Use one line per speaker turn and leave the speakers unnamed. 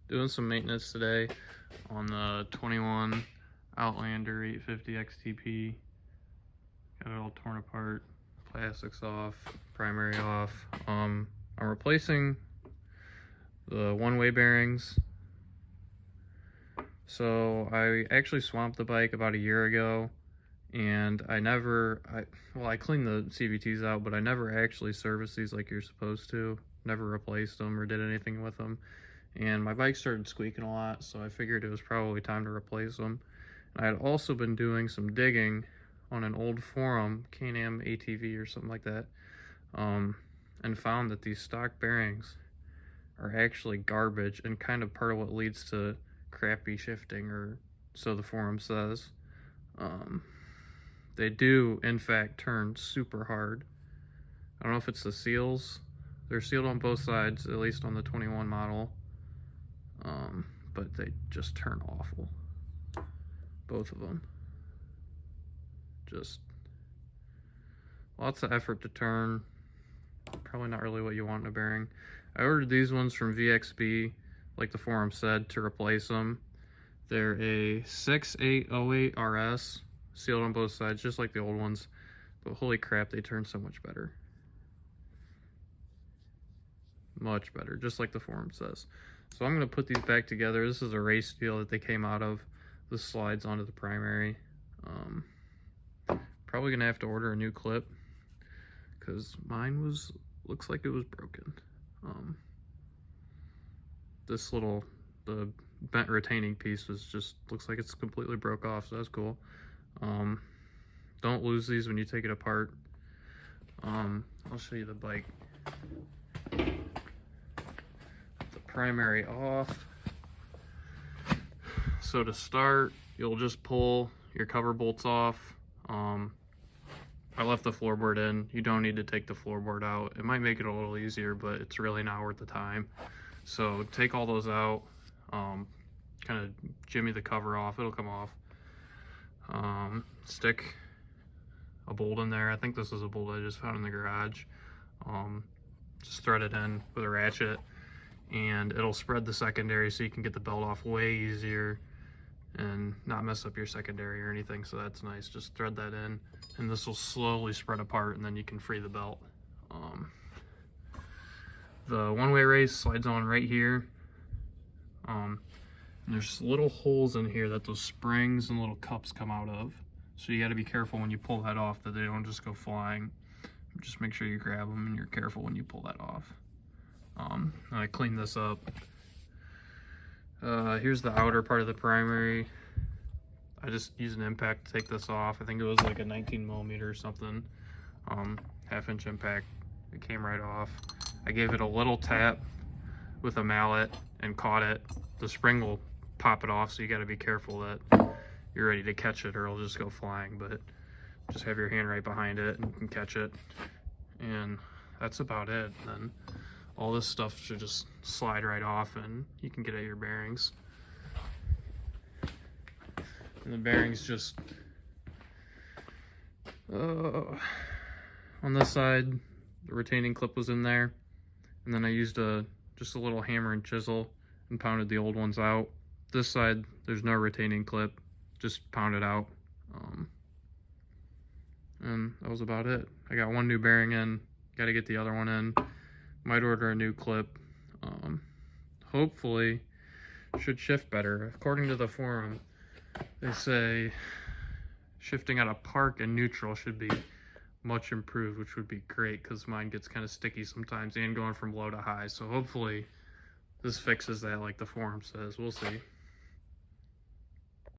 Doing some maintenance today on the 21 Outlander 850 XTP. Got it all torn apart, plastics off, primary off. I'm replacing the one-way bearings. So I actually swamped the bike about a year ago, and I cleaned the CVTs out, but I never actually serviced these like you're supposed to. Never replaced them or did anything with them. And my bike started squeaking a lot, so I figured it was probably time to replace them. And I had also been doing some digging on an old forum, Can-Am ATV or something like that, and found that these stock bearings are actually garbage and kind of part of what leads to crappy shifting, or so the forum says. They do, in fact, turn super hard. I don't know if it's the seals. They're sealed on both sides, at least on the 21 model. But they just turn awful. Both of them. Just lots of effort to turn. Probably not really what you want in a bearing. I ordered these ones from VXB, like the forum said, to replace them. They're a 6808 RS, sealed on both sides, just like the old ones. But holy crap, they turn so much better. Much better, just like the forum says. So I'm going to put these back together. This is a race steel that they came out of. This slides onto the primary. Probably going to have to order a new clip, because mine looks like it was broken. The bent retaining piece looks like it's completely broke off, so that's cool. Don't lose these when you take it apart. I'll show you the bike. Primary off. So to start, you'll just pull your cover bolts off. I left the floorboard in. You don't need to take the floorboard out. It might make it a little easier, but it's really not worth the time. So take all those out, kind of jimmy the cover off, it'll come off. Stick a bolt in there. I think this is a bolt I just found in the garage. Just thread it in with a ratchet, and it'll spread the secondary so you can get the belt off way easier and not mess up your secondary or anything. So that's nice. Just thread that in, and this will slowly spread apart, and then you can free the belt. The one-way race slides on right here. And there's little holes in here that those springs and little cups come out of. So you got to be careful when you pull that off that they don't just go flying. Just make sure you grab them and you're careful when you pull that off. I cleaned this up. Here's the outer part of the primary. I just used an impact to take this off. I think it was like a 19 millimeter or something. Half-inch impact. It came right off. I gave it a little tap with a mallet and caught it. The spring will pop it off, so you got to be careful that you're ready to catch it or it'll just go flying. But just have your hand right behind it and you can catch it. And that's about it. Then all this stuff should just slide right off and you can get at your bearings. And the bearings just on this side, the retaining clip was in there, and then I used just a little hammer and chisel and pounded the old ones out. This side, there's no retaining clip, just pound it out. And that was about it. I got one new bearing in, got to get the other one in. Might order a new clip. Hopefully should shift better. According to the forum, they say shifting out of park and neutral should be much improved, which would be great because mine gets kind of sticky sometimes and going from low to high. So hopefully this fixes that like the forum says. We'll see.